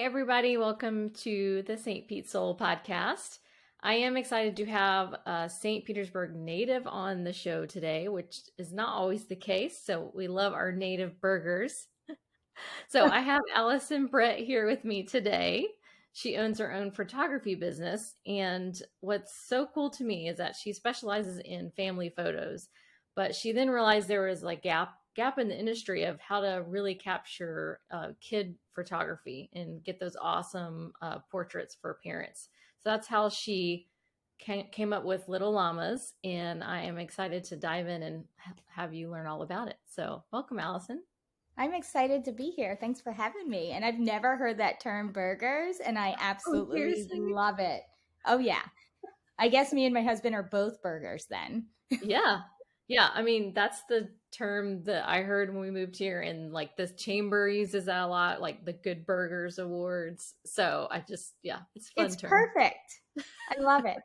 Hey everybody, welcome to the St. Pete Soul podcast. I am excited to have a St. Petersburg native on the show today, which is not always the case. So we love our native burgers. So I have Alison Brett here with me today. She owns her own photography business. And what's so cool to me is that she specializes in family photos, but she then realized there was like gap in the industry of how to really capture kid photography and get those awesome portraits for parents. So that's how she came up with Little Llamas, and I am excited to dive in and have you learn all about it. So welcome, Alison. I'm excited to be here. Thanks for having me. And I've never heard that term burgers, and I Oh, absolutely seriously? love it. Oh, yeah. I guess me and my husband are both burgers then. Yeah. Yeah. I mean, that's the term that I heard when we moved here, and like the chamber uses that a lot, like the Good Burgers Awards. So yeah, it's a fun It's term. perfect. I love it.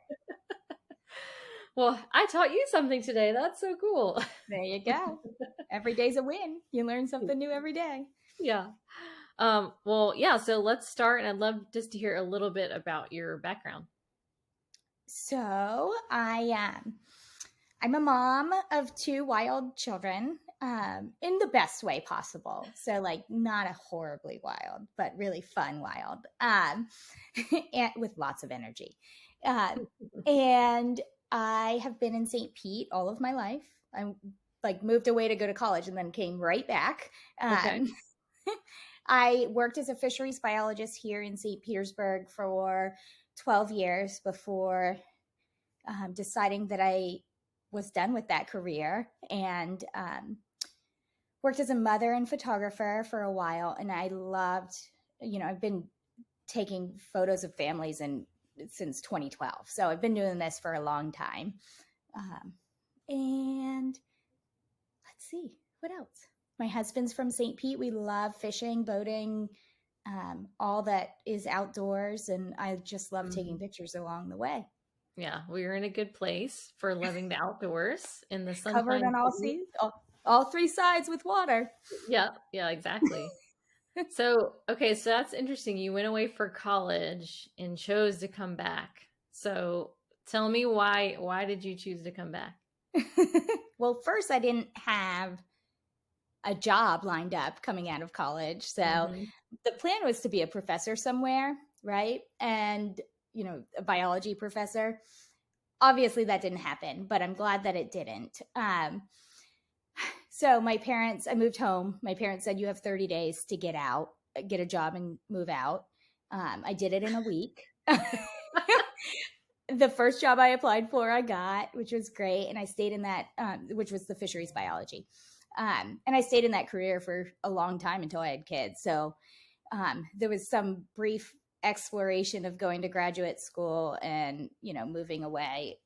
Well, I taught you something today. That's so cool. There you go. Every day's a win. You learn something new every day. Yeah. Well, yeah, so let's start, and I'd love just to hear a little bit about your background. So I'm a mom of two wild children, in the best way possible. So like not a horribly wild, but really fun wild, and with lots of energy. And I have been in St. Pete all of my life. I like moved away to go to college and then came right back. Okay. I worked as a fisheries biologist here in St. Petersburg for 12 years before deciding that I was done with that career, and worked as a mother and photographer for a while. And I loved, I've been taking photos of families since 2012. So I've been doing this for a long time. And let's see, what else? My husband's from St. Pete. We love fishing, boating, all that is outdoors. And I just love taking pictures along the way. Yeah, we're in a good place for loving the outdoors in the Covered Sunshine on State. all three sides with water. Yeah, yeah, exactly. So, okay, so that's interesting. You went away for college and chose to come back. So, tell me why did you choose to come back? Well, first, I didn't have a job lined up coming out of college. So Hmm. the plan was to be a professor somewhere, right? And, a biology professor. Obviously, that didn't happen, but I'm glad that it didn't. So I moved home. My parents said, you have 30 days to get out, get a job and move out. I did it in a week. The first job I applied for, I got, which was great. And I stayed in that, which was the fisheries biology. And I stayed in that career for a long time until I had kids. So there was some brief exploration of going to graduate school and, moving away.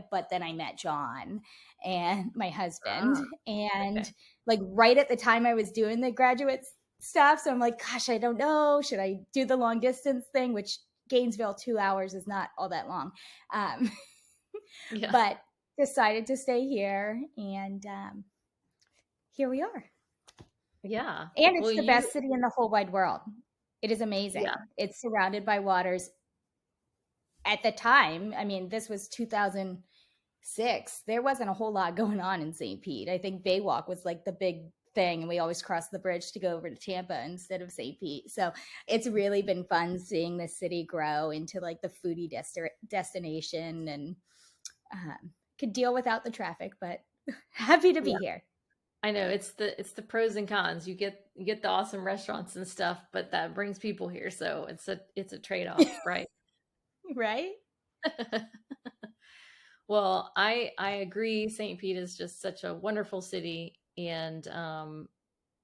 But then I met John and my husband, and Okay. like right at the time I was doing the graduate stuff. So I'm like, gosh, I don't know. Should I do the long distance thing, which Gainesville, 2 hours is not all that long. Yeah. But decided to stay here, and here we are. Yeah. And Well, it's the best city in the whole wide world. It is amazing. yeah. It's surrounded by waters. At the time, I mean, this was 2006. There wasn't a whole lot going on in St. Pete. I think Baywalk was like the big thing, and we always crossed the bridge to go over to Tampa instead of St. Pete. So it's really been fun seeing the city grow into like the foodie destination, and could deal without the traffic, but happy to be here. I know it's the pros and cons. You get the awesome restaurants and stuff, but that brings people here, so it's a trade-off, right? Right? Well, I agree. St. Pete is just such a wonderful city, and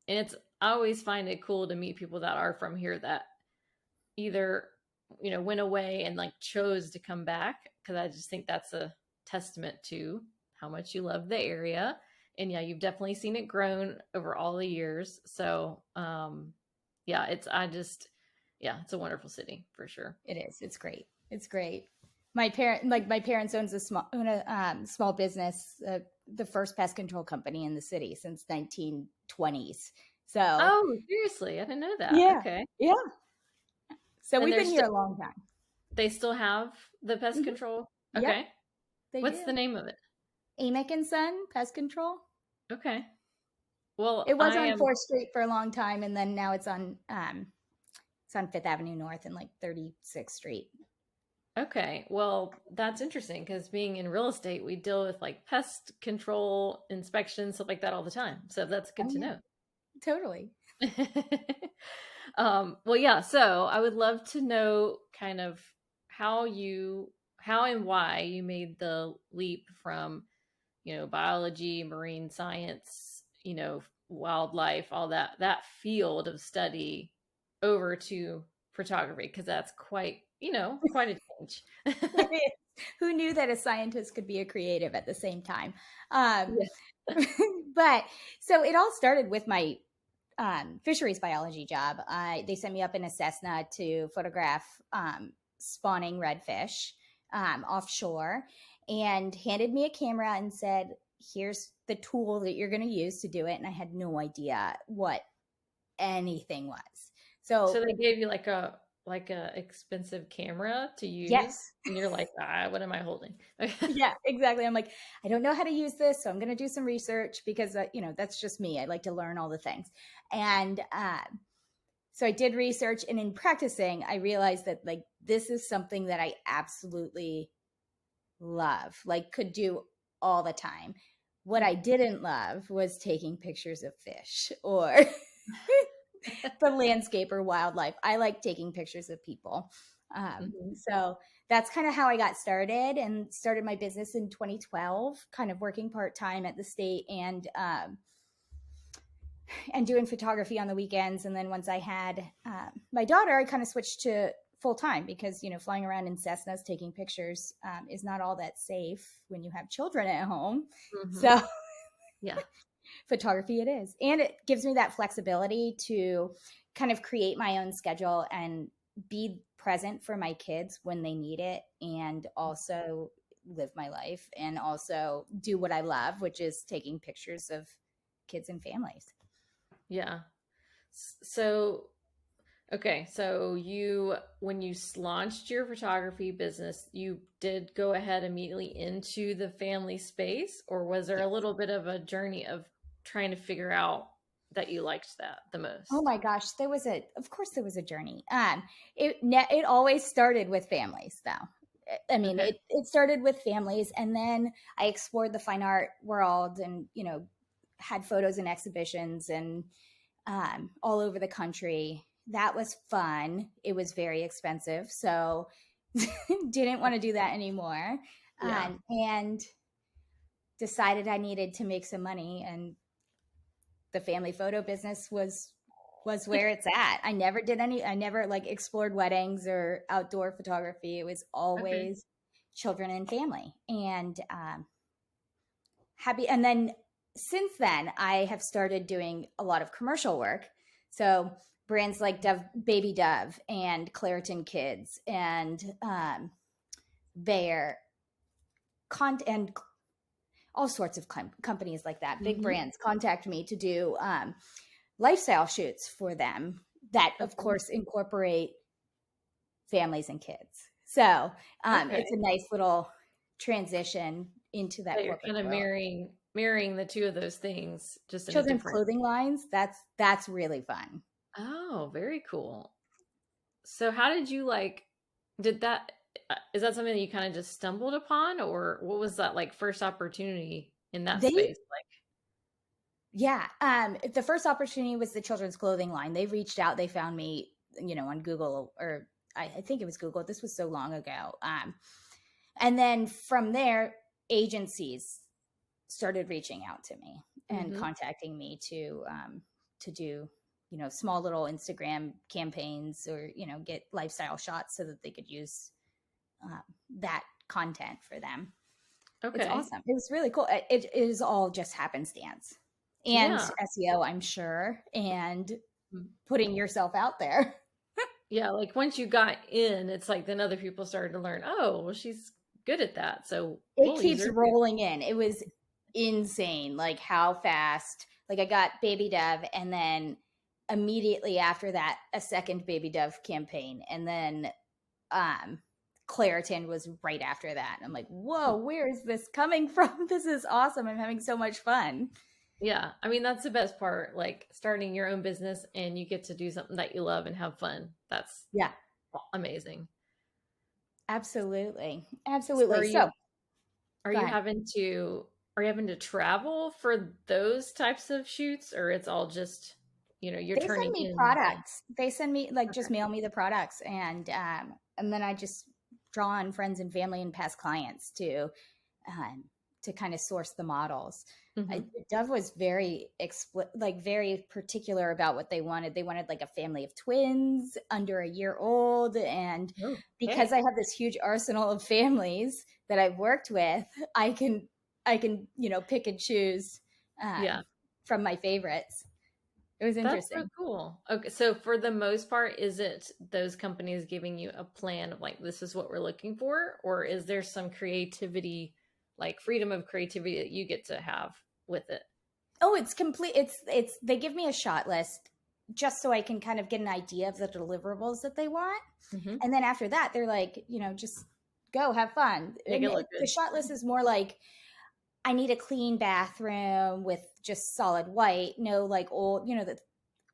it's I always find it cool to meet people that are from here that either went away and like chose to come back, because I just think that's a testament to how much you love the area. And yeah, you've definitely seen it grown over all the years. So yeah, it's a wonderful city for sure. It is. It's great. It's great. My parents own a small business, the first pest control company in the city since 1920s. So Oh, seriously? I didn't know that. yeah, Okay. yeah. So And we've they're been here still, a long time. they still have the pest Hmm. control? Yep, Okay. they What's do. the name of it? Amick and Son Pest Control. Okay. Well, It was I on am 4th Street for a long time, and then now it's on 5th Avenue North and like 36th Street. okay. Well, that's interesting because being in real estate, we deal with like pest control, inspections, stuff like that all the time. So that's good Oh to yeah, know. totally. Well, yeah. So I would love to know kind of how how and why you made the leap from, biology, marine science, wildlife, all that field of study over to photography, because that's quite a change. Who knew that a scientist could be a creative at the same time? Um, Yeah. but so it all started with my fisheries biology job. They sent me up in a Cessna to photograph spawning redfish offshore, and handed me a camera and said, "Here's the tool that you're going to use to do it." And I had no idea what anything was. So So they gave you like a expensive camera to use, yes, and you're like, what am I holding? yeah, exactly. I'm like, I don't know how to use this, so I'm going to do some research because that's just me. I like to learn all the things, and so I did research, and in practicing, I realized that like this is something that I absolutely love, like could do all the time. What I didn't love was taking pictures of fish or the landscape or wildlife. I like taking pictures of people. Mhm. So that's kind of how I got started and started my business in 2012, kind of working part time at the state and doing photography on the weekends. And then once I had my daughter, I kind of switched to full time because flying around in Cessnas taking pictures is not all that safe when you have children at home. Mhm. So Yeah. photography it is, and it gives me that flexibility to kind of create my own schedule and be present for my kids when they need it, and also live my life and also do what I love, which is taking pictures of kids and families. Yeah. So, okay, so when you launched your photography business, you did go ahead immediately into the family space, or was there a Yes. little bit of a journey of trying to figure out that you liked that the Oh most? my gosh, of course there was a journey. It always started with families though. I mean, Okay. it started with families, and then I explored the fine art world and had photos and exhibitions and all over the country. That was fun. It was very expensive, so didn't want to do that anymore. Yeah. And decided I needed to make some money, and the family photo business was where it's at. I never like explored weddings or outdoor photography. It was Okay. always children and family. And happy. And then since then, I have started doing a lot of commercial work. So brands like Baby Dove and Claritin Kids and Bear and all sorts of companies like that, big Hmm. brands contact me to do lifestyle shoots for them that, of Okay. course, incorporate families and kids. So it's Okay. a nice little transition into that That you're corporate kind of world. marrying the two of those things just in a Children's different. clothing lines, that's really fun. Oh, very cool. So how did you like did that is that something that you kind of just stumbled upon, or what was that like first opportunity in that They space Yeah, the first opportunity was the children's clothing line. They reached out, they found me, on Google, or I think it was Google. This was so long ago. And then from there, agencies started reaching out to me like? and contacting me to do small little Instagram campaigns, or get lifestyle shots so that they could use uh, that content for them. It's Okay. awesome. It was really cool. It is all just happenstance and Yeah. SEO, I'm sure, and Mm. putting yourself out there. Yeah, like once you got in, it's like then other people started to learn, oh, well, she's good at that. So It we'll use keeps her too. rolling in. It was insane, like how fast. Like I got Baby Dev, and then immediately after that, a second Baby Dove campaign. And then Claritin was right after that. And I'm like, whoa, where is this coming from? This is awesome. I'm having so much fun. Yeah. I mean, that's the best part, like starting your own business and you get to do something that you love and have fun. That's Yeah, amazing. absolutely. So Absolutely. So are go you ahead. having to are you having to travel for those types of shoots, or it's all just, you're They send turning me in the products. They send me like just Okay. mail me the products, and then I just draw on friends and family and past clients um, to kind of source the models. Hmm. Dove was very very particular about what they wanted. They wanted like a family of twins under a year old, and because Okay. I have this huge arsenal of families that I've worked with, I can pick and choose Yeah. from my favorites. It was That's so interesting. cool. Okay, so for the most part, is it those companies giving you a plan of like, this is what we're looking for, or is there some creativity, like freedom of creativity that you get to have with it? Oh, it's complete. It's they give me a shot list just so I can kind of get an idea of the deliverables that they want. Hmm. And then after that, they're like, just go have fun. Make And it look the good. shot list is more like I need a clean bathroom with just solid white, no like old,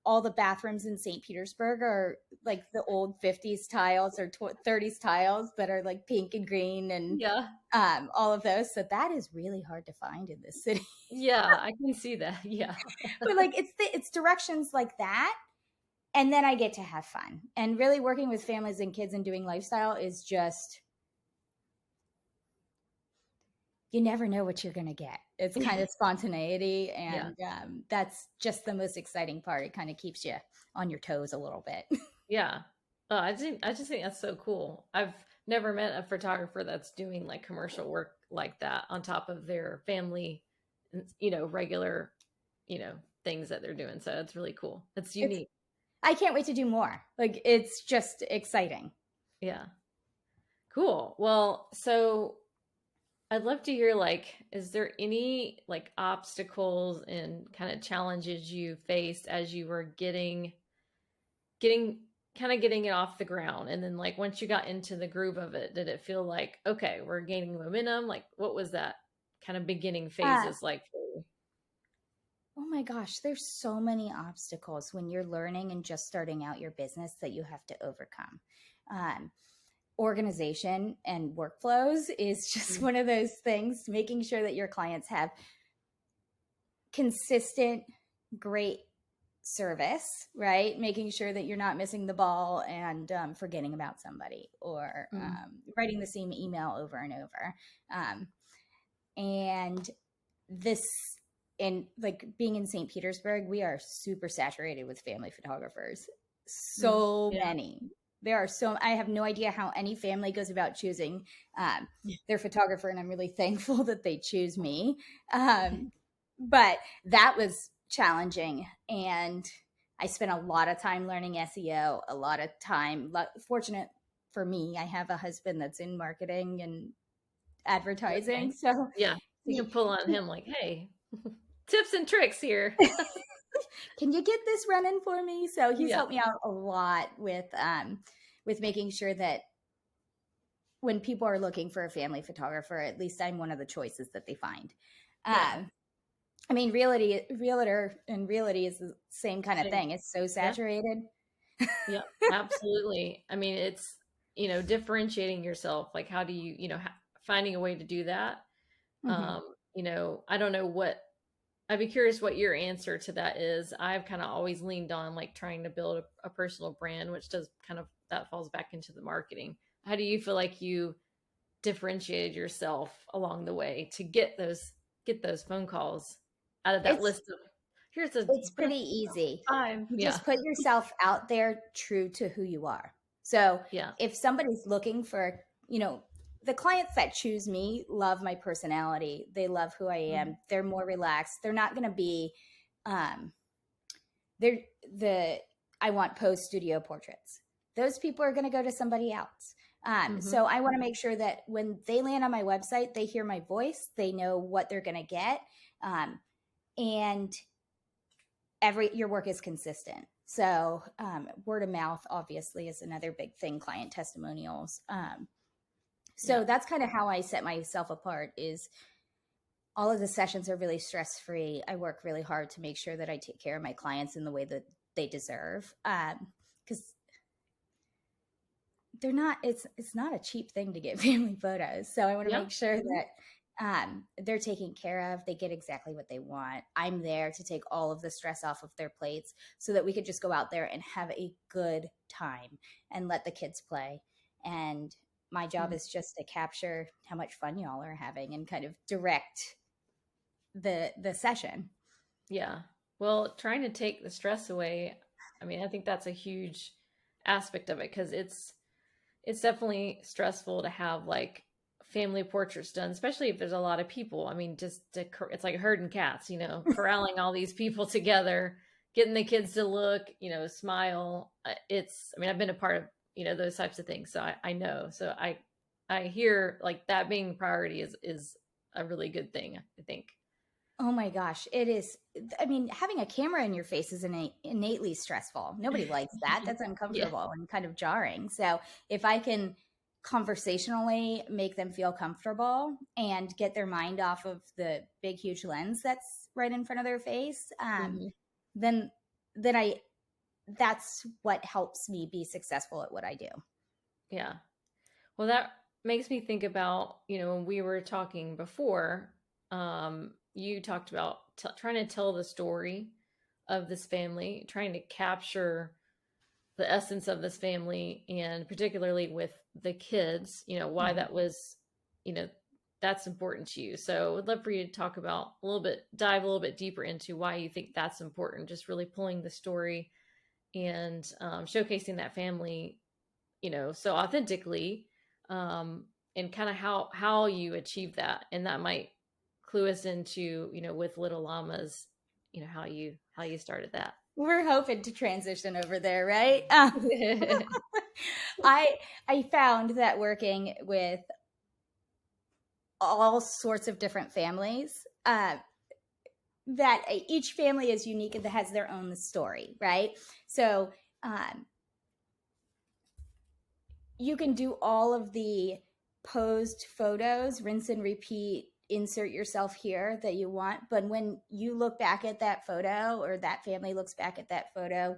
all the bathrooms in St. Petersburg are like the old 50s tiles or 30s tiles that are like pink and green and Yeah. all of those. So that is really hard to find in this city. Yeah, I can see that. Yeah. But like it's directions like that, and then I get to have fun. And really working with families and kids and doing lifestyle is just, you never know what you're going to get. It's kind of spontaneity, Yeah. and that's just the most exciting part. It kind of keeps you on your toes a little bit. Yeah. I just think that's so cool. I've never met a photographer that's doing like commercial work like that on top of their family, regular, you know, things that they're doing. So it's really cool. It's It's unique. I can't wait to do more. Like it's just exciting. Yeah. Cool. Well, so I'd love to hear like, is there any like obstacles and kind of challenges you faced as you were getting kind of getting it off the ground, and then like once you got into the groove of it, did it feel like, okay, we're gaining momentum? Like what was that kind of beginning Uh, phases like for you? oh my gosh, there's so many obstacles when you're learning and just starting out your business that you have to overcome. Um, Organization and workflows is just Mhm. one of those things, making sure that your clients have consistent, great service, right? Making sure that you're not missing the ball and forgetting about somebody or Mm. writing the same email over and over. Um, and this, and like being in St. Petersburg, we are super saturated with family photographers. Mm. So Yeah. many. There are so, I have no idea how any family goes about choosing their photographer, and I'm really thankful that they choose me. But that was challenging, and I spent a lot of time learning SEO, a lot of time. Fortunate for me, I have a husband that's in marketing and Okay. advertising, so Yeah, you he, can pull on him like, hey, tips and tricks here. can you get this running for me? So he's Yeah. helped me out a lot with making sure that when people are looking for a family photographer, at least I'm one of the choices that they find. Yeah. Um, I mean, realty is the same kind of Same. thing. It's so Yeah. saturated. Yeah, absolutely. I mean, it's, differentiating yourself. Like, how do you, finding a way to do that? Hmm. Um, I don't know I'd be curious what your answer to that is. I've kind of always leaned on like trying to build a personal brand, which does kind of that falls back into the marketing. How do you feel like you differentiated yourself along the way to get those phone calls out of that It's list of here's a it's bunch pretty easy. of five? You Yeah. just put yourself out there true to who you are. So Yeah. if somebody's looking for, the clients that choose me love my personality. They love who I Mhm. am. They're more relaxed. They're not going to be, um, they're the, I want post studio portraits. Those people are going to go to somebody else. Mhm. So I want to make sure that when they land on my website, they hear my voice, they know what they're going to get. And your work is consistent. So word of mouth obviously is another big thing, client testimonials. So Yeah. that's kind of how I set myself apart is all of the sessions are really stress free. I work really hard to make sure that I take care of my clients in the way that they deserve. Because they're not, it's not a cheap thing to get family photos. So I want to Yeah. make sure that they're taken care of. They get exactly what they want. I'm there to take all of the stress off of their plates so that we could just go out there and have a good time and let the kids play. And my job is just to capture how much fun y'all are having and kind of direct the session. Yeah. Well, trying to take the stress away, I mean, I think that's a huge aspect of it because it's definitely stressful to have like family portraits done, especially if there's a lot of people. I mean, it's like herding cats, corralling all these people together, getting the kids to look, smile. I mean, I've been a part of, those types of things. So I know. So I hear like that being priority is a really good thing, I think. Oh my gosh, it is. I mean, having a camera in your face is innately stressful. Nobody likes that. That's Yeah. uncomfortable and kind of jarring. So, if I can conversationally make them feel comfortable and get their mind off of the big, huge lens that's right in front of their face, Hmm. then then I that's what helps me be successful at what I do. Yeah. Well, that makes me think about, when we were talking before, you talked about trying to tell the story of this family, trying to capture the essence of this family, and particularly with the kids, why Mhm. that was, you know, that's important to you. So I'd love for you to talk about dive a little bit deeper into why you think that's important, just really pulling the story and showcasing that family, so authentically, um, and kind of how you achieve that, and that might clue us into, with Little Llamas, how you started that. We're hoping to transition over there, right? I I found that working with all sorts of different families, that each family is unique and has their own story, right? So um, you can do all of the posed photos, rinse and repeat, insert yourself here that you want. But when you look back at that photo, or that family looks back at that photo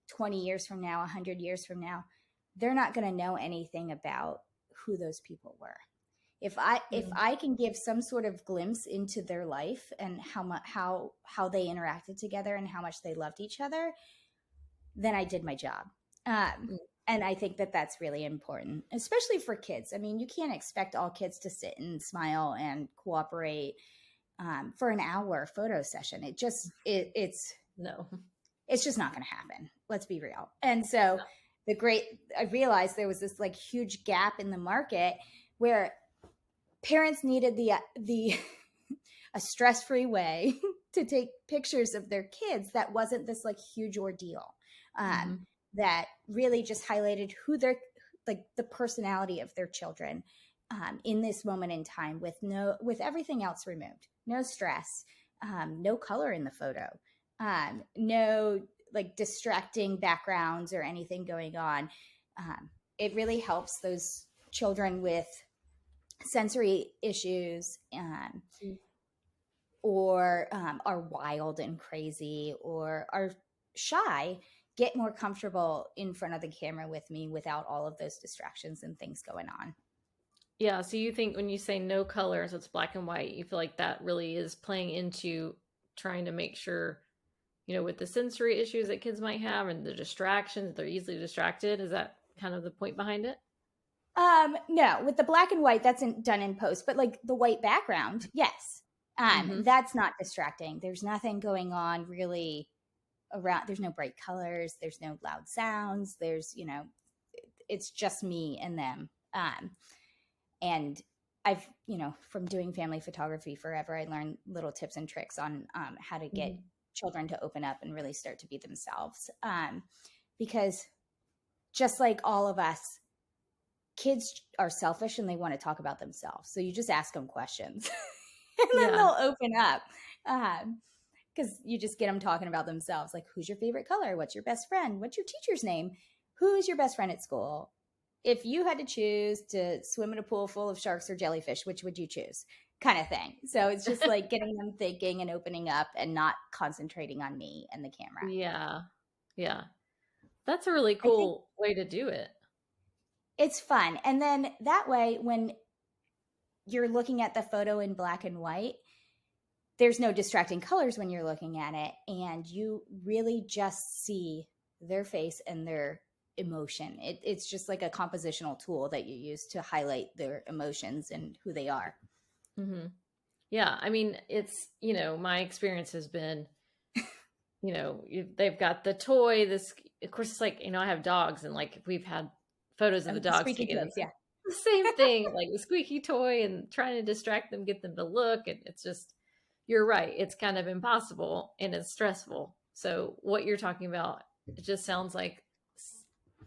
20 years from now, 100 years from now, they're not going to know anything about who those people were. If I can give some sort of glimpse into their life and how they interacted together and how much they loved each other, then I did my job. Um, and I think that that's really important, especially for kids. I mean, you can't expect all kids to sit and smile and cooperate for an hour photo session. No. It's just not going to happen. Let's be real. And so I realized there was this like huge gap in the market where parents needed the a stress-free way to take pictures of their kids that wasn't this like huge ordeal, um, Hmm. that really just highlighted who they're like the personality of their children, in this moment in time with everything else removed, no stress, no color in the photo, no like distracting backgrounds or anything going on. It really helps those children with sensory issues, or are wild and crazy or are shy, get more comfortable in front of the camera with me without all of those distractions and things going on. Yeah, so you think when you say no color, so it's black and white, you feel like that really is playing into trying to make sure, with the sensory issues that kids might have and the distractions, they're easily distracted. Is that kind of the point behind it? No, with the black and white, that's done in post, but like the white background, yes. Hmm. That's not distracting. There's nothing going on really around. There's no bright colors. There's no loud sounds. It's just me and them. And I've, from doing family photography forever, I learned little tips and tricks on how to get Hmm. children to open up and really start to be themselves. Because just like all of us, kids are selfish and they want to talk about themselves. So you just ask them questions and then Yeah. they'll open up. because you just get them talking about themselves. Like, who's your favorite color? What's your best friend? What's your teacher's name? Who's your best friend at school? If you had to choose to swim in a pool full of sharks or jellyfish, which would you choose? Kind of thing. So it's just like getting them thinking and opening up and not concentrating on me and the camera. Yeah. Yeah. That's a really I think cool way to do it. it's fun. And then that way, when you're looking at the photo in black and white, there's no distracting colors when you're looking at it. And you really just see their face and their emotion. It's just like a compositional tool that you use to highlight their emotions and who they are. Mm-hmm. Yeah. I mean, it's, my experience has been, they've got the toy, this, of course, it's like, I have dogs, and like we've had photos of the dogs Squeaky taken. toys, yeah. The same thing, like the squeaky toy and trying to distract them, get them to look. And it's just, you're right. It's kind of impossible and it's stressful. So what you're talking about, it just sounds like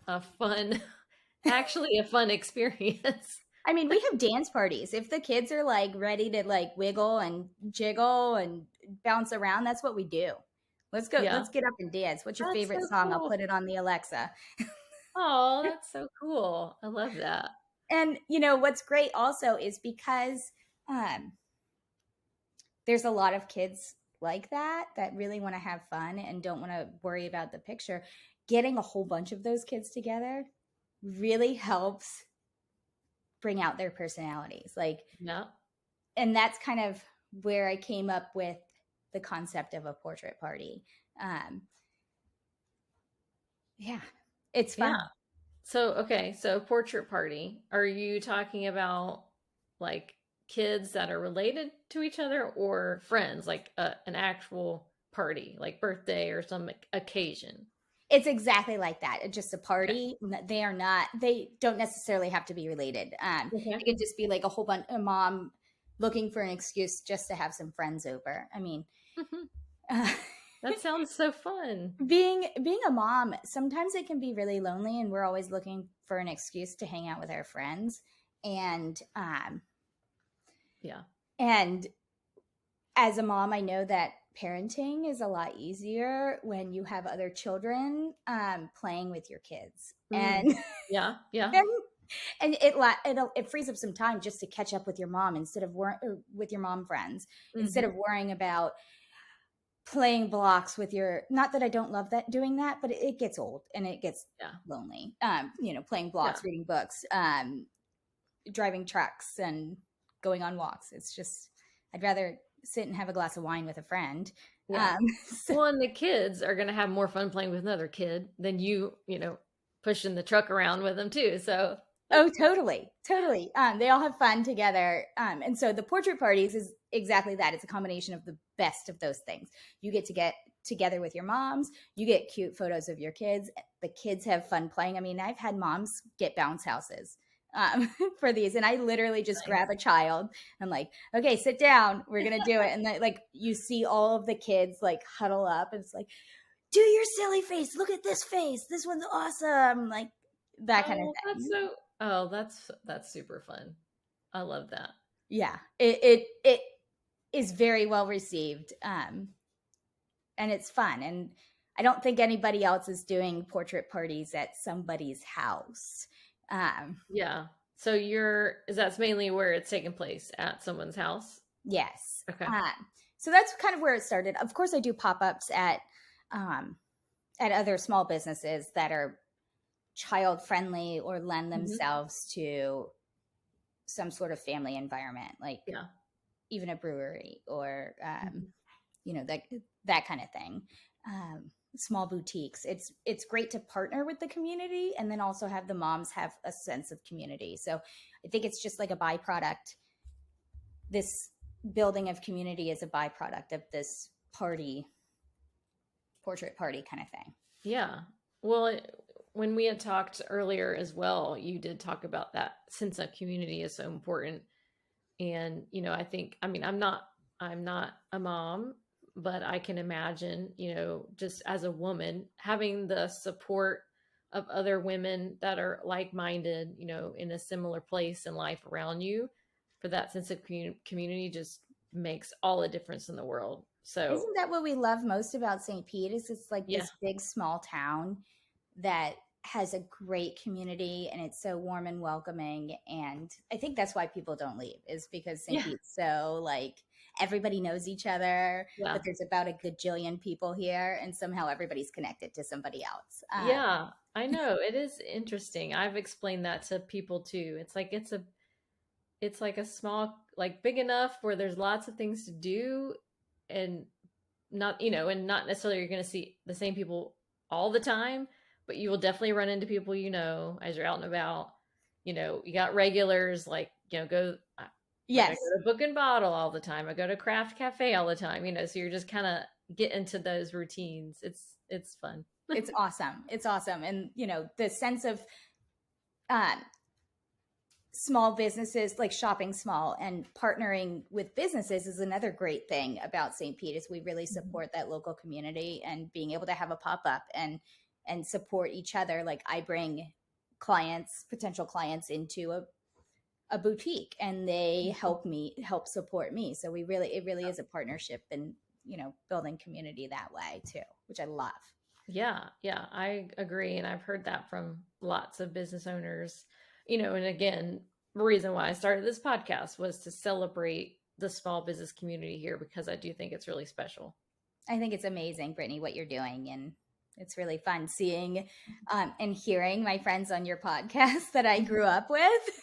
a fun, actually a fun experience. I mean, we have dance parties. If the kids are like ready to like wiggle and jiggle and bounce around, that's what we do. Let's go. Yeah. Let's get up and dance. What's your That's favorite so song? I'll cool. put it on the Alexa. Oh, that's so cool. I love that. And what's great also is because there's a lot of kids like that really want to have fun and don't want to worry about the picture. Getting a whole bunch of those kids together really helps bring out their personalities. Like, Yeah. and that's kind of where I came up with the concept of a portrait party. Yeah, it's fun. Yeah. So, okay. So portrait party, are you talking about like kids that are related to each other or friends, like an actual party, like birthday or some occasion? It's exactly like that. It's just a Okay. party. They don't necessarily have to be related. Okay. It could just be like a mom looking for an excuse just to have some friends over. I mean, That sounds so fun. being a mom, sometimes it can be really lonely, and we're always looking for an excuse to hang out with our friends. And Yeah. and as a mom, I know that parenting is a lot easier when you have other children playing with your kids. And Yeah. Yeah. and it frees up some time just to catch up with your mom instead of with your mom friends, instead of worrying about playing blocks with your, not that I don't love that doing that, but it gets old and it gets lonely. Playing blocks, reading books, driving trucks and going on walks. It's just, I'd rather sit and have a glass of wine with a friend. Yeah. Well, and the kids are going to have more fun playing with another kid than you pushing the truck around with them too. So. Oh, totally. They all have fun together. And so the portrait parties is exactly that. It's a combination of the best of those things. You get together with your moms, you get cute photos of your kids. The kids have fun playing. I mean, I've had moms get bounce houses for these, and I literally just grab a child. I'm like, okay, sit down. We're going to do it. And then, like, you see all of the kids like huddle up, and it's like, do your silly face. Look at this face. This one's awesome. Like that kind of thing. That's super fun. I love that. Yeah, it is very well received, and it's fun. And I don't think anybody else is doing portrait parties at somebody's house. Yeah. So that's mainly where it's taking place, at someone's house? Yes. Okay. So that's kind of where it started. Of course, I do pop-ups at other small businesses that are child friendly or lend themselves to some sort of family environment, like even a brewery or that kind of thing. Small boutiques. It's great to partner with the community and then also have the moms have a sense of community. So I think it's just like a byproduct. This building of community is a byproduct of this portrait party kind of thing. Yeah. Well, when we had talked earlier as well, you did talk about that sense of community is so important. And, I think, I'm not a mom, but I can imagine, just as a woman, having the support of other women that are like-minded, in a similar place in life around you, for that sense of community just makes all the difference in the world. So isn't that what we love most about St. Pete? Is it's like yeah, this big small town that has a great community and it's so warm and welcoming. And I think that's why people don't leave, is because St. yeah, Pete's so like everybody knows each other, yeah. but there's about a gajillion people here and somehow everybody's connected to somebody else. Yeah, I know. It is interesting. I've explained that to people too. It's like a small, like big enough where there's lots of things to do and not, and not necessarily you're going to see the same people all the time, but you will definitely run into people, as you're out and about. You got regulars like, like I Yes, go to Book and Bottle all the time. I go to Craft Cafe all the time, so you're just kind of get into those routines. It's fun. it's awesome. It's awesome. And, the sense of um, small businesses, like shopping small and partnering with businesses, is another great thing about St. Pete. Is we really support that local community and being able to have a pop-up and support each other. Like I bring potential clients into a boutique and they help support me. So it really is a partnership and, building community that way too, which I love. Yeah, yeah, I agree. And I've heard that from lots of business owners. And again, the reason why I started this podcast was to celebrate the small business community here because I do think it's really special. I think it's amazing, Brittany, what you're doing. And it's really fun seeing and hearing my friends on your podcast that I grew up with.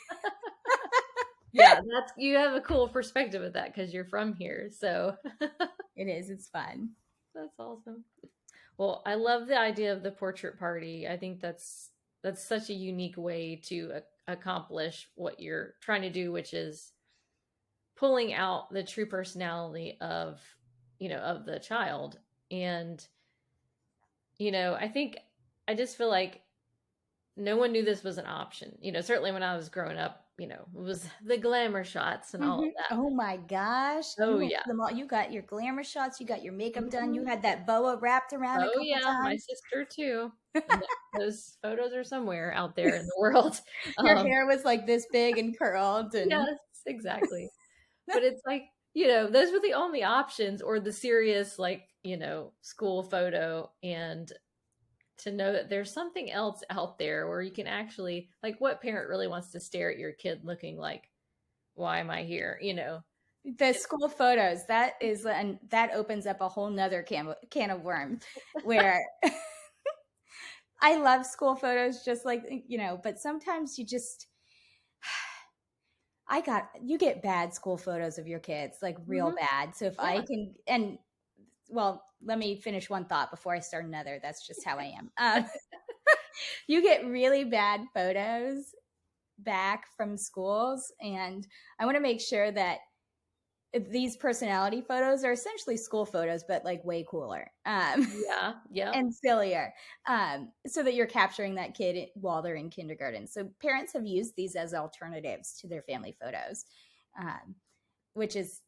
Yeah, you have a cool perspective of that because you're from here. So It is. It's fun. that's awesome. Well, I love the idea of the portrait party. I think that's such a unique way to accomplish what you're trying to do, which is pulling out the true personality of the child. And I just feel like no one knew this was an option. Certainly when I was growing up, it was the glamour shots and all of that. Oh my gosh. Oh You went yeah. to the mall. You got your glamour shots. You got your makeup done. You Mhm. had that boa wrapped around a Oh couple yeah, my times. sister too. And those photos are somewhere out there in the world. Your Um, hair was like this big and curled. And yes, exactly. But it's like, those were the only options or the serious, like, school photo. And to know that there's something else out there where you can actually, like, what parent really wants to stare at your kid looking like, why am I here? the school photos, and that opens up a whole nother can of worms where I love school photos just like, but sometimes you get bad school photos of your kids, like real Mhm. bad. So if I Yeah. can, and well, let me finish one thought before I start another. That's just how I am. You get really bad photos back from schools, and I want to make sure that these personality photos are essentially school photos, but like way cooler. Yeah. Yeah. And sillier, so that you're capturing that kid while they're in kindergarten. So parents have used these as alternatives to their family photos, which is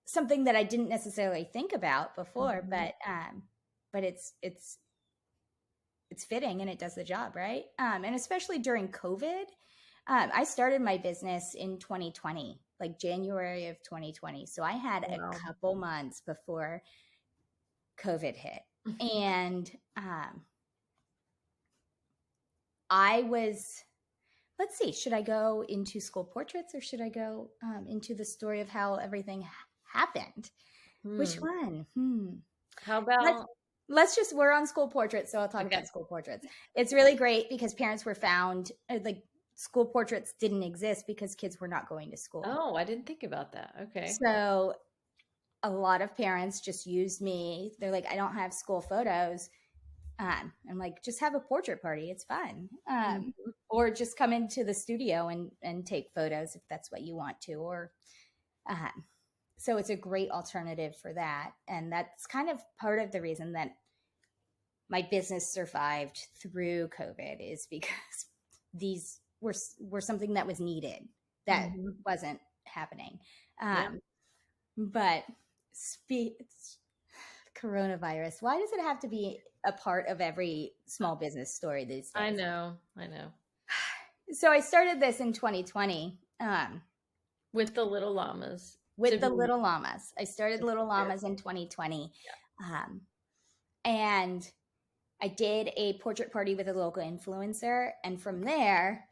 something that I didn't necessarily think about before, Mhm. but it's fitting and it does the job, right? And especially during COVID, I started my business in 2020, like January of 2020. So I had a Wow. couple months before COVID hit. And I was, let's see, should I go into school portraits or should I go into the story of how everything happened? Which Hmm. one? How Let's about, we're on school portraits, so I'll talk okay. about school portraits. It's really great because parents were found, like school portraits didn't exist because kids were not going to school. Oh, I didn't think about that. Okay. So a lot of parents just used me. They're like, I don't have school photos. I'm like, just have a portrait party. It's fun. Mhm. Or just come into the studio and take photos if that's what you want to. Or so it's a great alternative for that. And that's kind of part of the reason that my business survived through COVID, is because these were something that was needed that Mhm. wasn't happening. Yeah. But coronavirus, why does it have to be a part of every small business story these I days? know. I know. So I started this in 2020. With the little llamas. with to the be Little Llamas. I started to be Little there. Llamas in 2020. And I did a portrait party with a local influencer. And from there,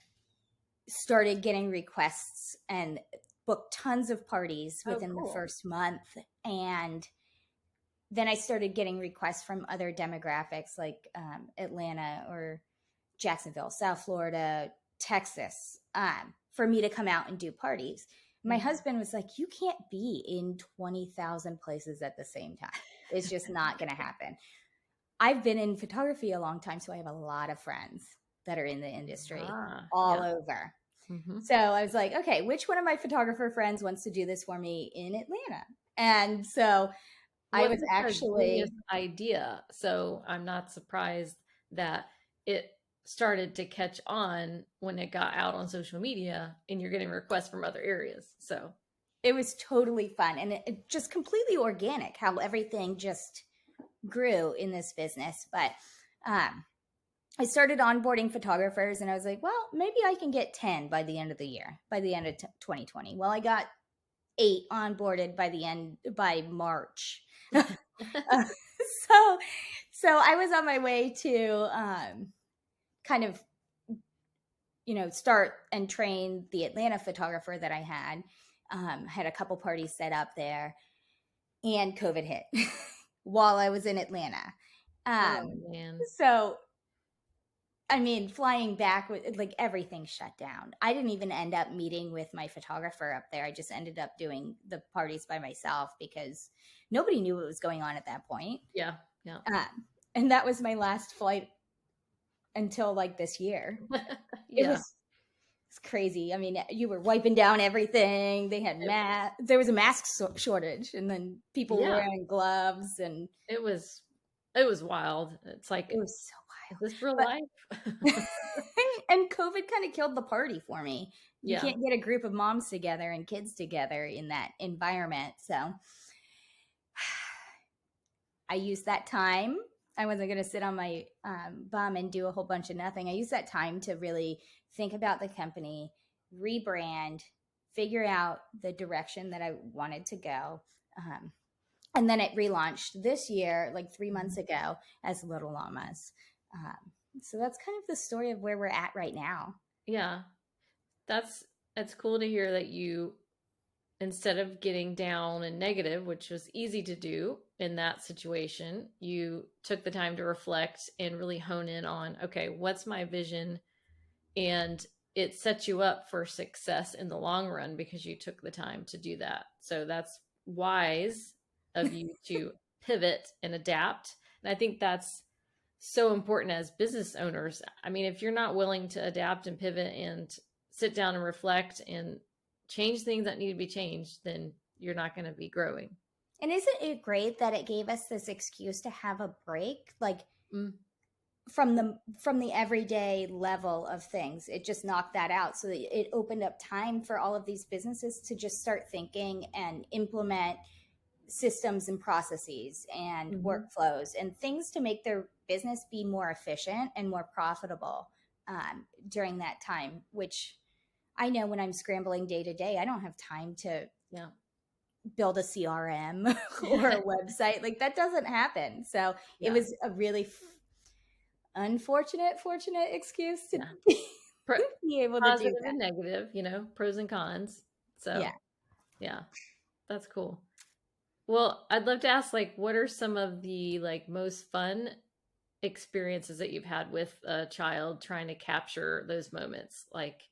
started getting requests and booked tons of parties Oh, within the cool. first month. And then I started getting requests from other demographics like Atlanta or Jacksonville, South Florida, Texas, for me to come out and do parties. My husband was like, you can't be in 20,000 places at the same time. It's just not going to happen. I've been in photography a long time, so I have a lot of friends that are in the industry all Yeah. over. Mm-hmm. So I was like, okay, which one of my photographer friends wants to do this for me in Atlanta? And so I was That's a genius actually, idea. So I'm not surprised that it started to catch on when it got out on social media and you're getting requests from other areas. So it was totally fun and it just completely organic how everything just grew in this business. But I started onboarding photographers and I was like, well, maybe I can get 10 by the end of the year, by the end of 2020. Well, I got 8 onboarded by March. so I was on my way to kind of start and train the Atlanta photographer that I had a couple parties set up there, and COVID hit while I was in Atlanta. oh man. So I mean, flying back with like everything shut down. I didn't even end up meeting with my photographer up there. I just ended up doing the parties by myself because nobody knew what was going on at that point. Yeah. Yeah. And that was my last flight until like this year. It Yeah. was it's crazy. I mean, you were wiping down everything. They had there was a mask shortage, and then people were Yeah. wearing gloves, and It was wild. It's like, it was so is this real wild. life? But and COVID kind of killed the party for me. You Yeah. can't get a group of moms together and kids together in that environment. So I used that time. I wasn't going to sit on my bum and do a whole bunch of nothing. I used that time to really think about the company, rebrand, figure out the direction that I wanted to go. And then it relaunched this year, like 3 months ago, as Little Llamas. So that's kind of the story of where we're at right now. Yeah. It's cool to hear that you, instead of getting down and negative, which was easy to do in that situation, you took the time to reflect and really hone in on, okay, what's my vision? And it sets you up for success in the long run because you took the time to do that. So that's wise of you to pivot and adapt. And I think that's so important as business owners. I mean, if you're not willing to adapt and pivot and sit down and reflect and change things that need to be changed, then you're not going to be growing. And isn't it great that it gave us this excuse to have a break? Like from the everyday level of things, it just knocked that out. So that it opened up time for all of these businesses to just start thinking and implement systems and processes and workflows and things to make their business be more efficient and more profitable during that time, which I know when I'm scrambling day to day, I don't have time to build a CRM or a website. Like that doesn't happen. So it was a really fortunate excuse to be able to do positive that. and negative, pros and cons. So yeah, that's cool. Well, I'd love to ask, like, what are some of the like most fun experiences that you've had with a child trying to capture those moments? Like,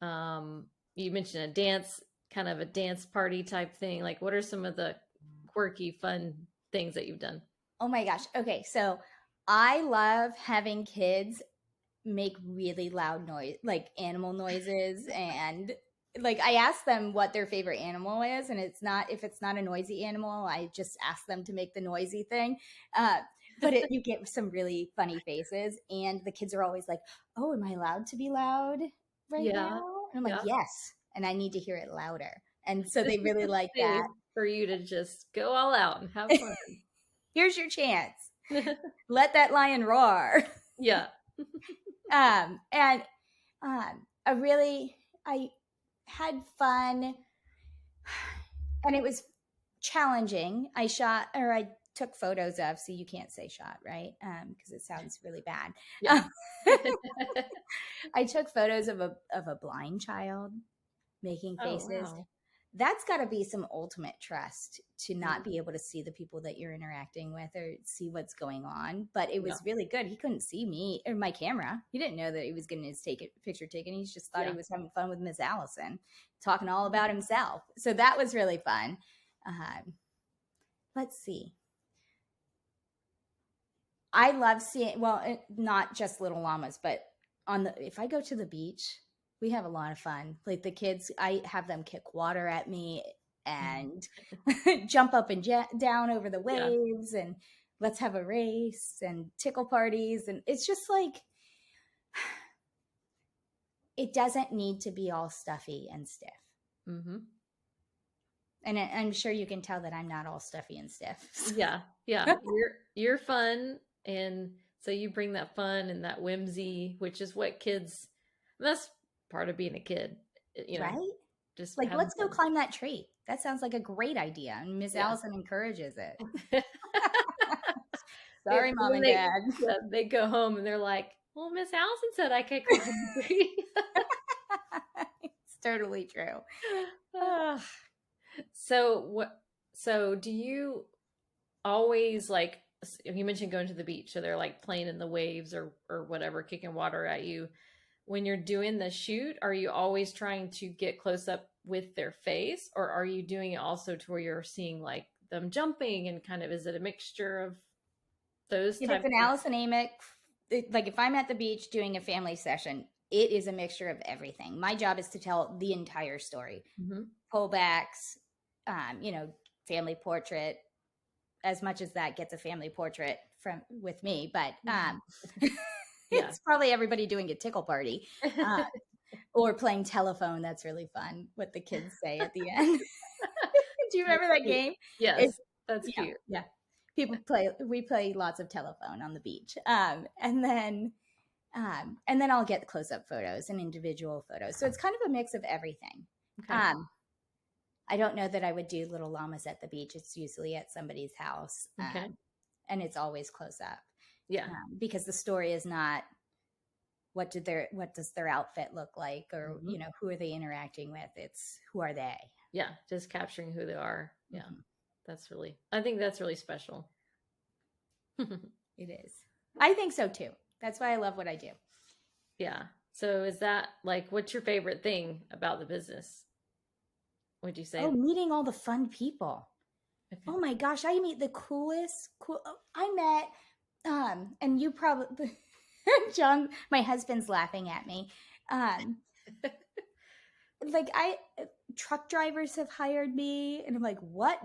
you mentioned kind of a dance party type thing. Like, what are some of the quirky, fun things that you've done? Oh my gosh. Okay. So I love having kids make really loud noise, like animal noises. And like I ask them what their favorite animal is. And if it's not a noisy animal, I just ask them to make the noisy thing. But you get some really funny faces. And the kids are always like, oh, am I allowed to be loud right now? And I'm like, yes. And I need to hear it louder. And so they really like that. For you to just go all out and have fun. Here's your chance. Let that lion roar. Yeah. And I had fun And it was challenging. I took photos of, so you can't say shot, right? Because it sounds really bad. Yeah. I took photos of a blind child making Oh, faces. wow. That's got to be some ultimate trust to not Mhm. be able to see the people that you're interacting with or see what's going on. But it Yeah. was really good. He couldn't see me or my camera. He didn't know that he was getting his picture taken. He just thought he Yeah. was having fun with Miss Allison, talking all about himself. So that was really fun. Let's see. I love seeing, well, not just Little Llamas, but if I go to the beach, we have a lot of fun. Like the kids, I have them kick water at me and jump up and down over the Yeah. waves and let's have a race and tickle parties. And it's just like, it doesn't need to be all stuffy and stiff. Mm-hmm. And I'm sure you can tell that I'm not all stuffy and stiff. Yeah. Yeah. You're fun. And so you bring that fun and that whimsy, which is what kids, that's part of being a kid, Right? just Like, having let's go fun. climb that tree. That sounds like a great idea. And Miss Yeah. Allison encourages it. Yeah, Sorry, and mom then and dad. they go home and they're like, well, Miss Allison said I could climb the tree. It's totally true. Ugh. So what, so do you always like, you mentioned going to the beach, so they're like playing in the waves or whatever, kicking water at you. When you're doing the shoot, are you always trying to get close up with their face, or are you doing it also to where you're seeing like them jumping and kind of, is it a mixture of those If it's types an of? Alison Amick, like if I'm at the beach doing a family session, it is a mixture of everything. My job is to tell the entire story. Mm-hmm. Pullbacks, you know, family portrait, as much as that gets a family portrait from with me, but Yeah. it's probably everybody doing a tickle party uh, or playing telephone. That's really fun. What the kids say at the end. Do you That's remember that cute. game? It's Yes, that's yeah, cute. yeah. We play lots of telephone on the beach, and then I'll get close up photos and individual photos. So it's kind of a mix of everything. Okay. Um, I don't know that I would do Little Llamas at the beach. It's usually at somebody's house, Okay. and it's always close up Yeah. because the story is not what does their outfit look like, or Mhm. who are they interacting with. It's who are they. Yeah, just capturing who they are. Yeah. Mhm. I think that's really special. It is. I think so too. That's why I love what I do. Yeah. So is that like, what's your favorite thing about the business? Would you say? Oh, meeting all the fun people. Okay. Oh my gosh, I meet the I met and you probably John, my husband's laughing at me. Um like I truck drivers have hired me and I'm like, "What?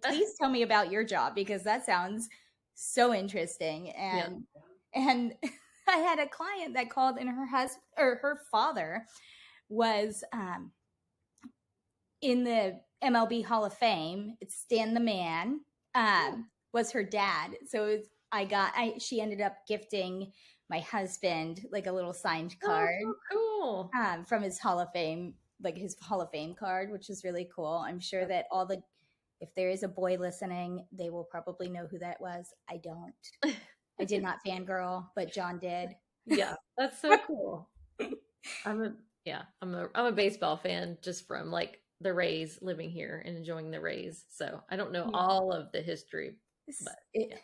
Please tell me about your job because that sounds so interesting." Yeah. And I had a client that called and her father was in the MLB Hall of Fame. It's Stan the Man. Was her dad. So she ended up gifting my husband like a little signed Oh, card so cool. from his Hall of Fame, like his Hall of Fame card, which is really cool. I'm sure that if there is a boy listening, they will probably know who that was. I don't. I did not fangirl, but John did. Yeah, that's so cool. I'm a baseball fan just from like the Rays, living here and enjoying the Rays. So I don't know Yeah. all of the history, but yeah.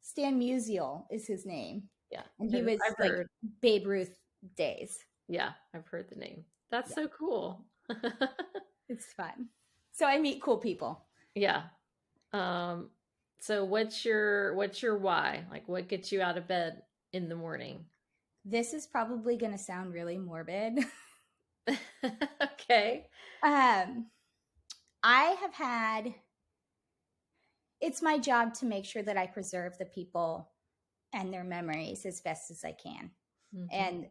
Stan Musial is his name. Yeah. And he was I've like heard. Babe Ruth days. Yeah, I've heard the name. That's Yeah. so cool. It's fun. So I meet cool people. Yeah. So what's your why? Like, what gets you out of bed in the morning? This is probably going to sound really morbid. Okay. It's my job to make sure that I preserve the people and their memories as best as I can. Mhm. And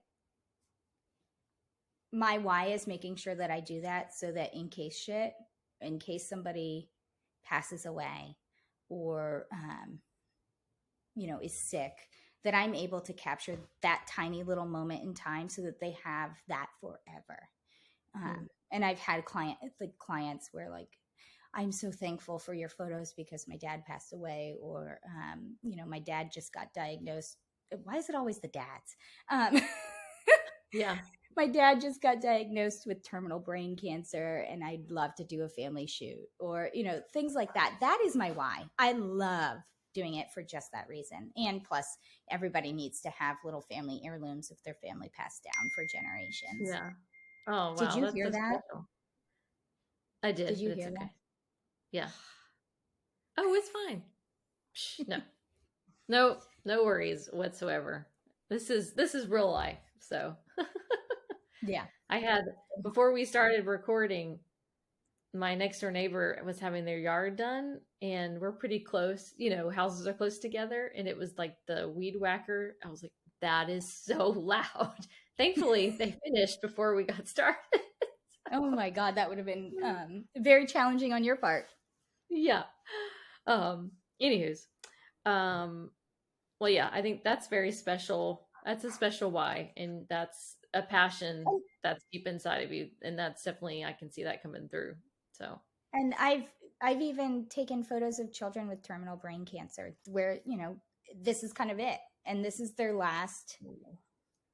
my why is making sure that I do that so that in case somebody passes away or, is sick, that I'm able to capture that tiny little moment in time so that they have that forever. And I've had clients where like I'm so thankful for your photos because my dad passed away, or, my dad just got diagnosed. Why is it always the dads? Um, Yeah. my dad just got diagnosed with terminal brain cancer, and I'd love to do a family shoot, or, things like that. That is my why. I love doing it for just that reason. And plus, everybody needs to have little family heirlooms if their family passed down for generations. Yeah. Oh, Did wow. you That's hear so that? special. I Did did, you but it's hear okay. that? Yeah. Oh, it's fine. No, no, no worries whatsoever. This is real life. So Yeah. I had, before we started recording, my next door neighbor was having their yard done, and we're pretty close. Houses are close together, and it was like the weed whacker. I was like, that is so loud. Thankfully, they finished before we got started. Oh my God, that would have been very challenging on your part. Yeah. Anywho's, um, well, yeah, I think that's very special. That's a special why, and that's a passion that's deep inside of you, and that's definitely, I can see that coming through. So, And I've even taken photos of children with terminal brain cancer where, this is kind of it. And this is their last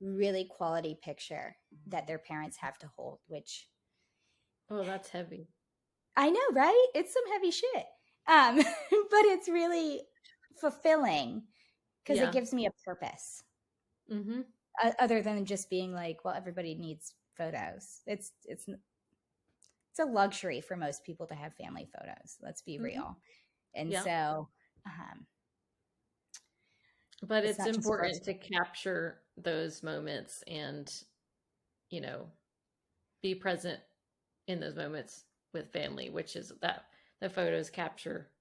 really quality picture that their parents have to hold, which oh, that's heavy. I know, right? It's some heavy shit. But it's really fulfilling because it Yeah. gives me a purpose Mm-hmm. other than just being like, well, everybody needs photos. It's a luxury for most people to have family photos. Let's be Mm-hmm. real. And Yeah. so, But it's it's not just important to personal. capture those moments and, you know, be present in those moments with family, which is that the photos capture.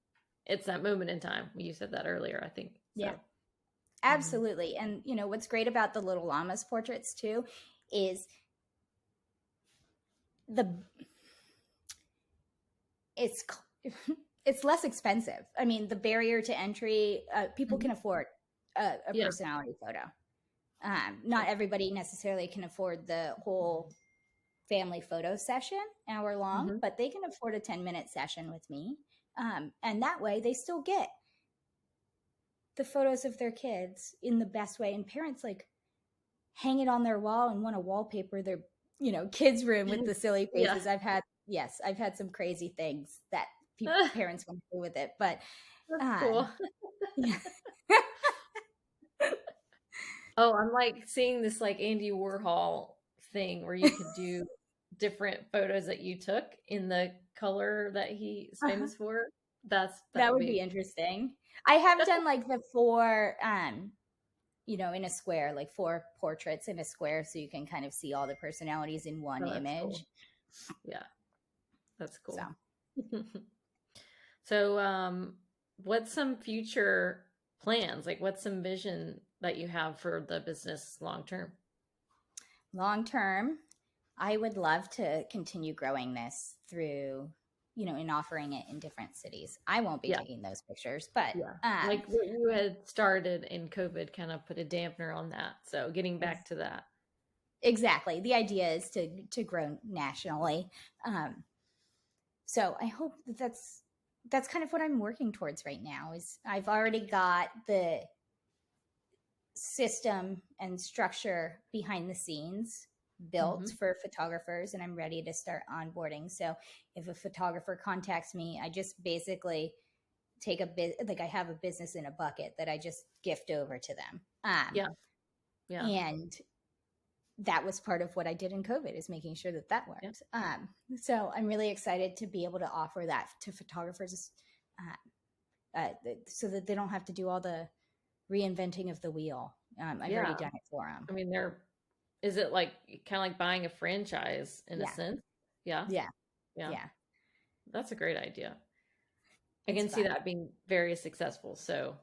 It's that moment in time. You said that earlier, I think. Yeah, So, mhm. absolutely. And what's great about the Little Llamas portraits too is the it's it's less expensive. I mean, the barrier to entry, people Mhm. can afford a Yeah. personality photo. Not everybody necessarily can afford the whole family photo session, hour long, Hmm. but they can afford a 10-minute session with me. And that way they still get the photos of their kids in the best way. And parents like hang it on their wall and want to wallpaper their, kids' room with the silly Yeah. faces. I've had some crazy things that parents want to do with it, but That's cool. um, yeah. Oh, I'm like seeing this like Andy Warhol thing where you could do different photos that you took in the color that he's Uh-huh. famous for. That That would would be be interesting. I have done like the four, in a square, like four portraits in a square, so you can kind of see all the personalities in one oh, that's cool. image. Yeah, that's So cool. So, what's some future plans? Like, what's some vision that you have for the business long term? long term, I would love to continue growing this through, in offering it in different cities. I won't be Yeah, taking those pictures, but yeah. Like what you had started in COVID kind of put a dampener on that. So, getting back to that. exactly. The idea is to grow nationally. Um, so I hope that's kind of what I'm working towards right now. Is I've already got the system and structure behind the scenes built Hmm. for photographers, and I'm ready to start onboarding. So if a photographer contacts me, I just basically take a bit, like I have a business in a bucket that I just gift over to them. Yeah, yeah, And that was part of what I did in COVID, is making sure that that yeah. worked. So I'm really excited to be able to offer that to photographers, so that they don't have to do all the reinventing of the wheel. I've already Yeah. done it for them. I mean, is it like kind of like buying a franchise in a Yeah, sense? Yeah, yeah, yeah. yeah. That's a great idea. I It's can see fun. that being very successful. So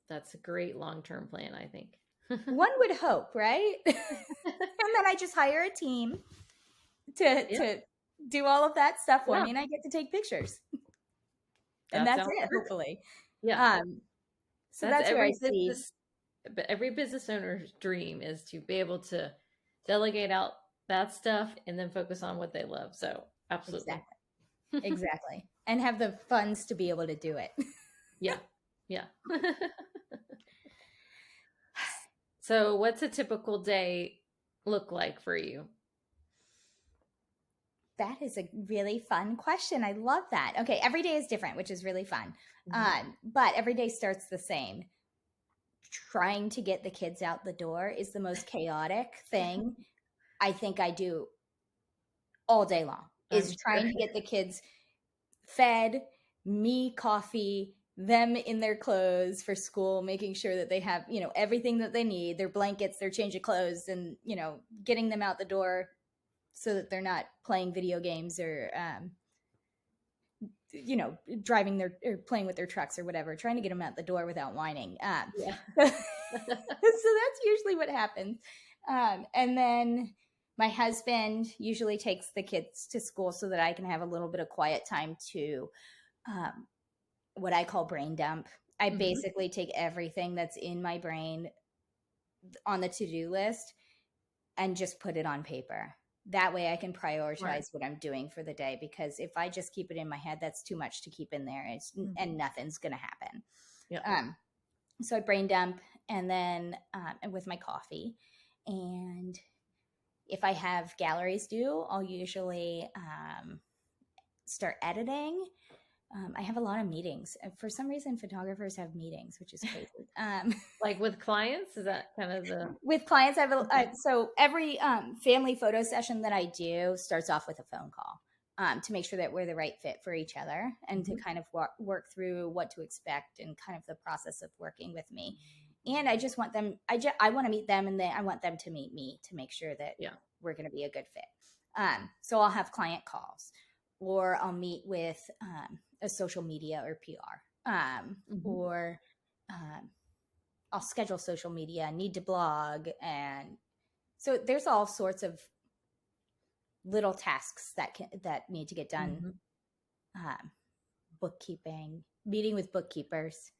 that's a great long-term plan, I think. One would hope, right? And then I just hire a team to Yeah, do all of that stuff for yeah. me, and I get to take pictures, and That that's sounds it, perfect. hopefully. Yeah. Um, so That's that's where I see every business owner's dream is to be able to delegate out that stuff and then focus on what they love. So absolutely. exactly, exactly. and have the funds to be able to do it. Yeah. Yeah. So what's a typical day look like for you? That is a really fun question. I love that. Okay, every day is different, which is really fun. But every day starts the same. Trying to get the kids out the door is the most chaotic thing I think I do all day long, is trying to get the kids fed, me coffee, them in their clothes for school, making sure that they have, everything that they need, their blankets, their change of clothes, and, getting them out the door so that they're not playing video games or, driving or playing with their trucks or whatever, trying to get them out the door without whining. Yeah. So that's usually what happens. And then my husband usually takes the kids to school so that I can have a little bit of quiet time to what I call brain dump. I basically take everything that's in my brain on the to-do list and just put it on paper. That way I can prioritize what I'm doing for the day, because if I just keep it in my head, that's too much to keep in there, and nothing's going to happen. Yeah. So I brain dump, and then with my coffee, and if I have galleries due, I'll usually start editing. I have a lot of meetings. For some reason, photographers have meetings, which is crazy. Like with clients, is that kind of the... With clients, so every family photo session that I do starts off with a phone call to make sure that we're the right fit for each other, and to kind of work through what to expect and kind of the process of working with me. And I just want them, I want to meet them, and then I want them to meet me to make sure that we're going to be a good fit. So I'll have client calls, or I'll meet with a social media or PR, or I'll schedule social media, need to blog. And so there's all sorts of little tasks that need to get done. Bookkeeping, meeting with bookkeepers,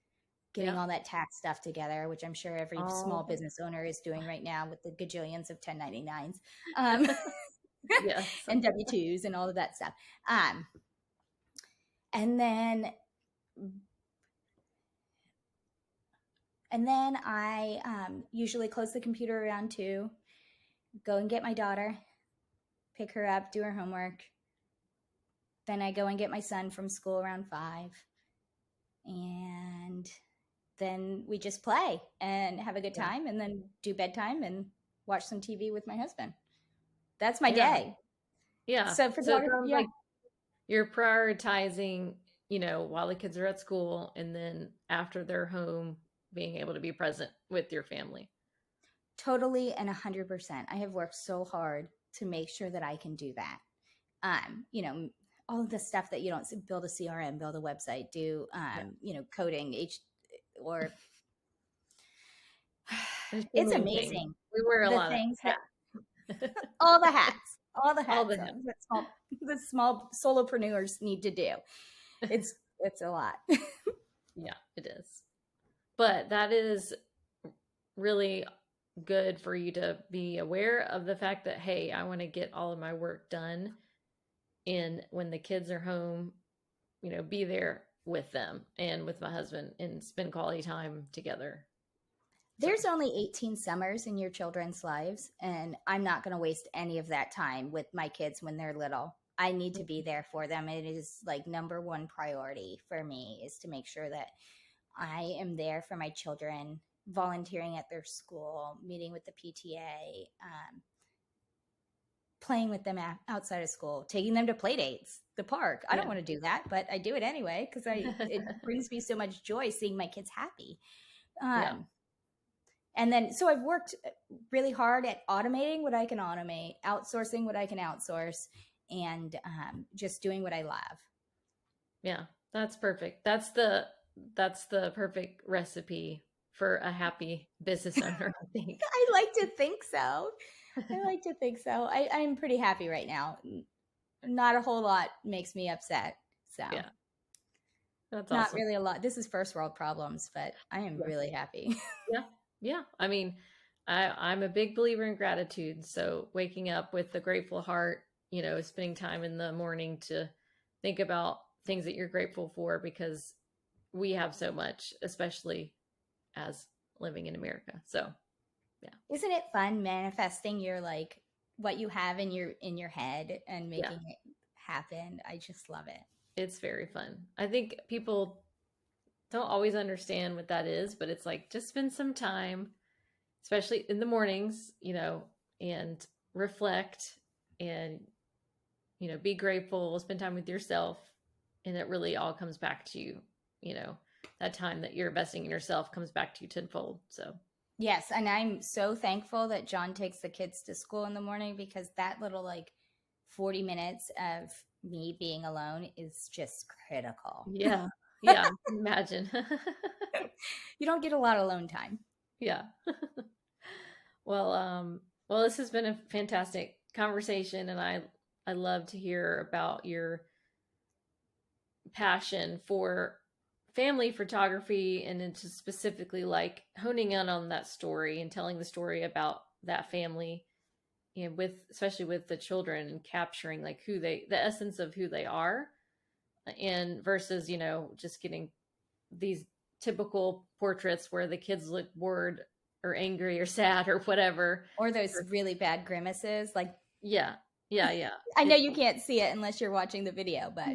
getting all that tax stuff together, which I'm sure every small business owner is doing right now with the gajillions of 1099s and W-2s and all of that stuff. And then I usually close the computer around 2, go and get my daughter, pick her up, do her homework. Then I go and get my son from school around 5. And then we just play and have a good time, and then do bedtime and watch some TV with my husband. That's my day. Yeah. So for like you're prioritizing, while the kids are at school, and then after they're home, being able to be present with your family. Totally, and 100%. I have worked so hard to make sure that I can do that. All of the stuff that you don't build a CRM, build a website, do, coding, or it's amazing. We wear a lot of hats. All the hats. The small solopreneurs need to do. It's a lot. Yeah, it is. But that is really good for you to be aware of the fact that, hey, I want to get all of my work done. And when the kids are home, be there with them and with my husband and spend quality time together. There's only 18 summers in your children's lives, and I'm not going to waste any of that time with my kids when they're little. I need to be there for them. It is like number one priority for me, is to make sure that I am there for my children, volunteering at their school, meeting with the PTA, playing with them outside of school, taking them to play dates, the park. I don't want to do that, but I do it anyway, because it brings me so much joy seeing my kids happy. And then, so I've worked really hard at automating what I can automate, outsourcing what I can outsource, and just doing what I love. Yeah, that's perfect. That's the perfect recipe for a happy business owner, I think. I like to think so. I'm pretty happy right now. Not a whole lot makes me upset. So yeah, that's not awesome. really a lot. This is first world problems, but I am really happy. Yeah. I mean, I'm a big believer in gratitude. So waking up with a grateful heart, spending time in the morning to think about things that you're grateful for, because we have so much, especially as living in America. So, yeah. Isn't it fun manifesting your like what you have in your head and making it happen? I just love it. It's very fun. I think people don't always understand what that is, but it's like just spend some time, especially in the mornings, and reflect and, be grateful, spend time with yourself. And it really all comes back to you, that time that you're investing in yourself comes back to you tenfold. So, yes. And I'm so thankful that John takes the kids to school in the morning, because that little like 40 minutes of me being alone is just critical. yeah. Yeah. Imagine. You don't get a lot of alone time. Yeah. Well, this has been a fantastic conversation, and I love to hear about your passion for family photography, and into specifically like honing in on that story and telling the story about that family, and especially with the children, and capturing like the essence of who they are, and versus, just getting these typical portraits where the kids look bored or angry or sad or whatever, or those really bad grimaces. Like, yeah. I know you can't see it unless you're watching the video, but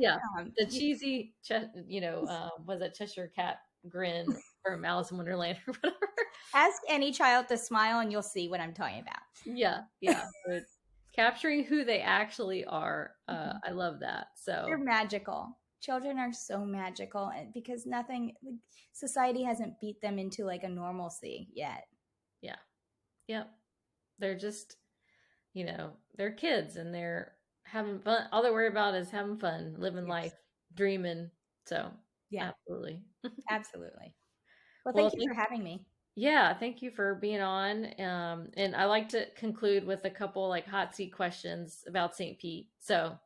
the cheesy, was it Cheshire Cat grin from Alice in Wonderland or whatever. Ask any child to smile and you'll see what I'm talking about. Yeah. But capturing who they actually are, I love that. So they're magical. Children are so magical, and because society hasn't beat them into like a normalcy yet. Yeah. They're just, they're kids, and they're having fun. All they worry about is having fun, living life, dreaming. So, yeah, absolutely. Absolutely. Well, thank you for having me. Yeah, thank you for being on. And I like to conclude with a couple like hot seat questions about St. Pete. So,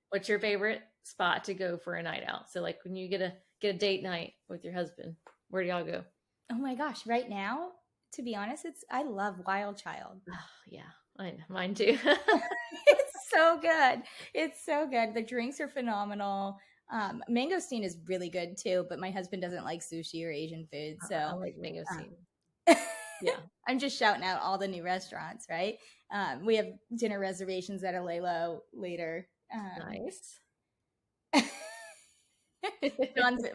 what's your favorite spot to go for a night out? So, like when you get a date night with your husband, where do y'all go? Oh my gosh, right now, to be honest, I love Wild Child. Oh, yeah, mine too. It's so good. It's so good. The drinks are phenomenal. Mangosteen is really good too, but my husband doesn't like sushi or Asian food, so I like mangosteen. Yeah, I'm just shouting out all the new restaurants, right? We have dinner reservations at Alelo later. Nice.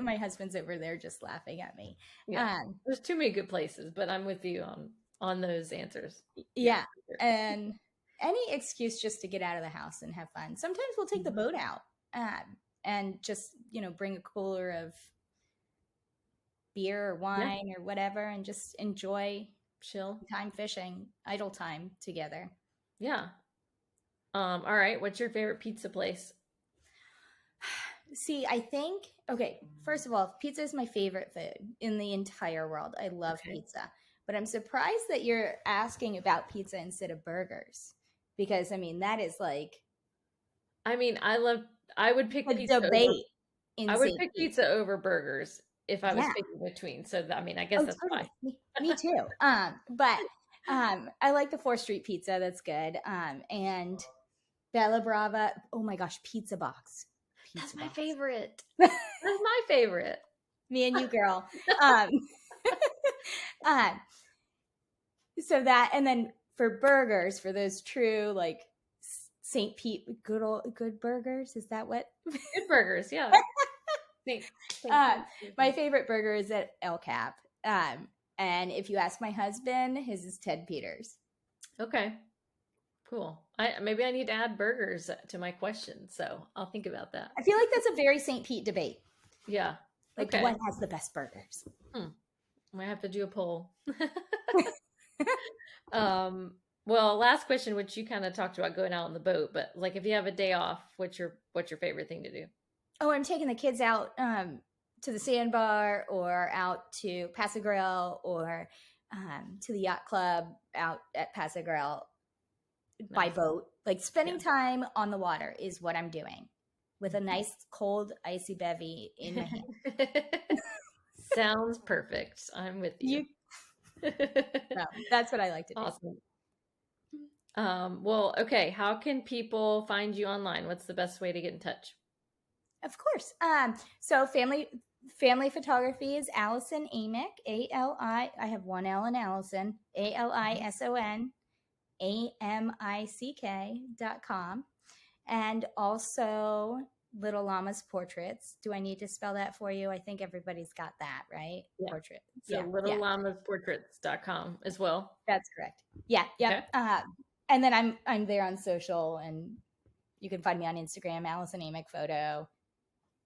My husband's over there just laughing at me. Yeah, there's too many good places, but I'm with you on those answers. Yeah, sure. And any excuse just to get out of the house and have fun. Sometimes we'll take the boat out and just bring a cooler of beer or wine or whatever, and just enjoy chill time fishing, idle time together. Yeah. All right. What's your favorite pizza place? See, I think, okay, first of all, pizza is my favorite food in the entire world. I love pizza, but I'm surprised that you're asking about pizza instead of burgers, because that is like, I would pick pizza debate. I would pick pizza over burgers if I was picking between. So, I guess that's totally. fine. Me too. But I like the 4th Street pizza. That's good. And Bella Brava. Oh my gosh, Pizza Box. That's my favorite. That's my favorite. Me and you, girl. So that, and then for burgers, for those true like St. Pete good burgers, is that what? Good burgers, yeah. My favorite burger is at El Cap. And if you ask my husband, his is Ted Peters. Okay. Cool. Maybe I need to add burgers to my question, so I'll think about that. I feel like that's a very St. Pete debate. Yeah. Like, what has the best burgers? I have to do a poll. Well, last question, which you kind of talked about going out on the boat, but like if you have a day off, what's your favorite thing to do? Oh, I'm taking the kids out to the sandbar, or out to Pass-a-Grille, or to the yacht club out at Pass-a-Grille. Nice. By boat. Like spending time on the water is what I'm doing, with a nice cold icy bevy in my hand. Sounds perfect. I'm with you. No, that's what I like to do. Awesome. Well, okay. How can people find you online? What's the best way to get in touch? Of course. So family photography is Alison Amick, A-L-I. I have one L in Allison, ALISON, AMICK.com. And also Little Llamas Portraits. Do I need to spell that for you? I think everybody's got that, right? Yeah. Portrait. So littlelllamasportraits.com as well. That's correct. Yeah. Yep. Okay. And then I'm there on social, and you can find me on Instagram, Alison Amick Photo,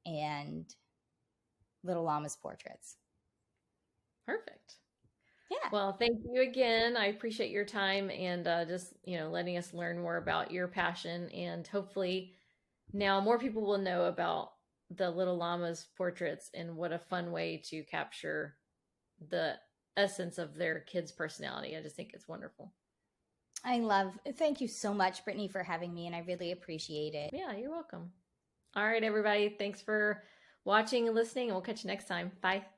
and Little Llamas Portraits. Perfect. Yeah. Well, thank you again. I appreciate your time and just, letting us learn more about your passion. And hopefully now more people will know about the Little Llamas portraits and what a fun way to capture the essence of their kids' personality. I just think it's wonderful. Thank you so much, Brittany, for having me, and I really appreciate it. Yeah, you're welcome. All right, everybody. Thanks for watching and listening, and we'll catch you next time. Bye.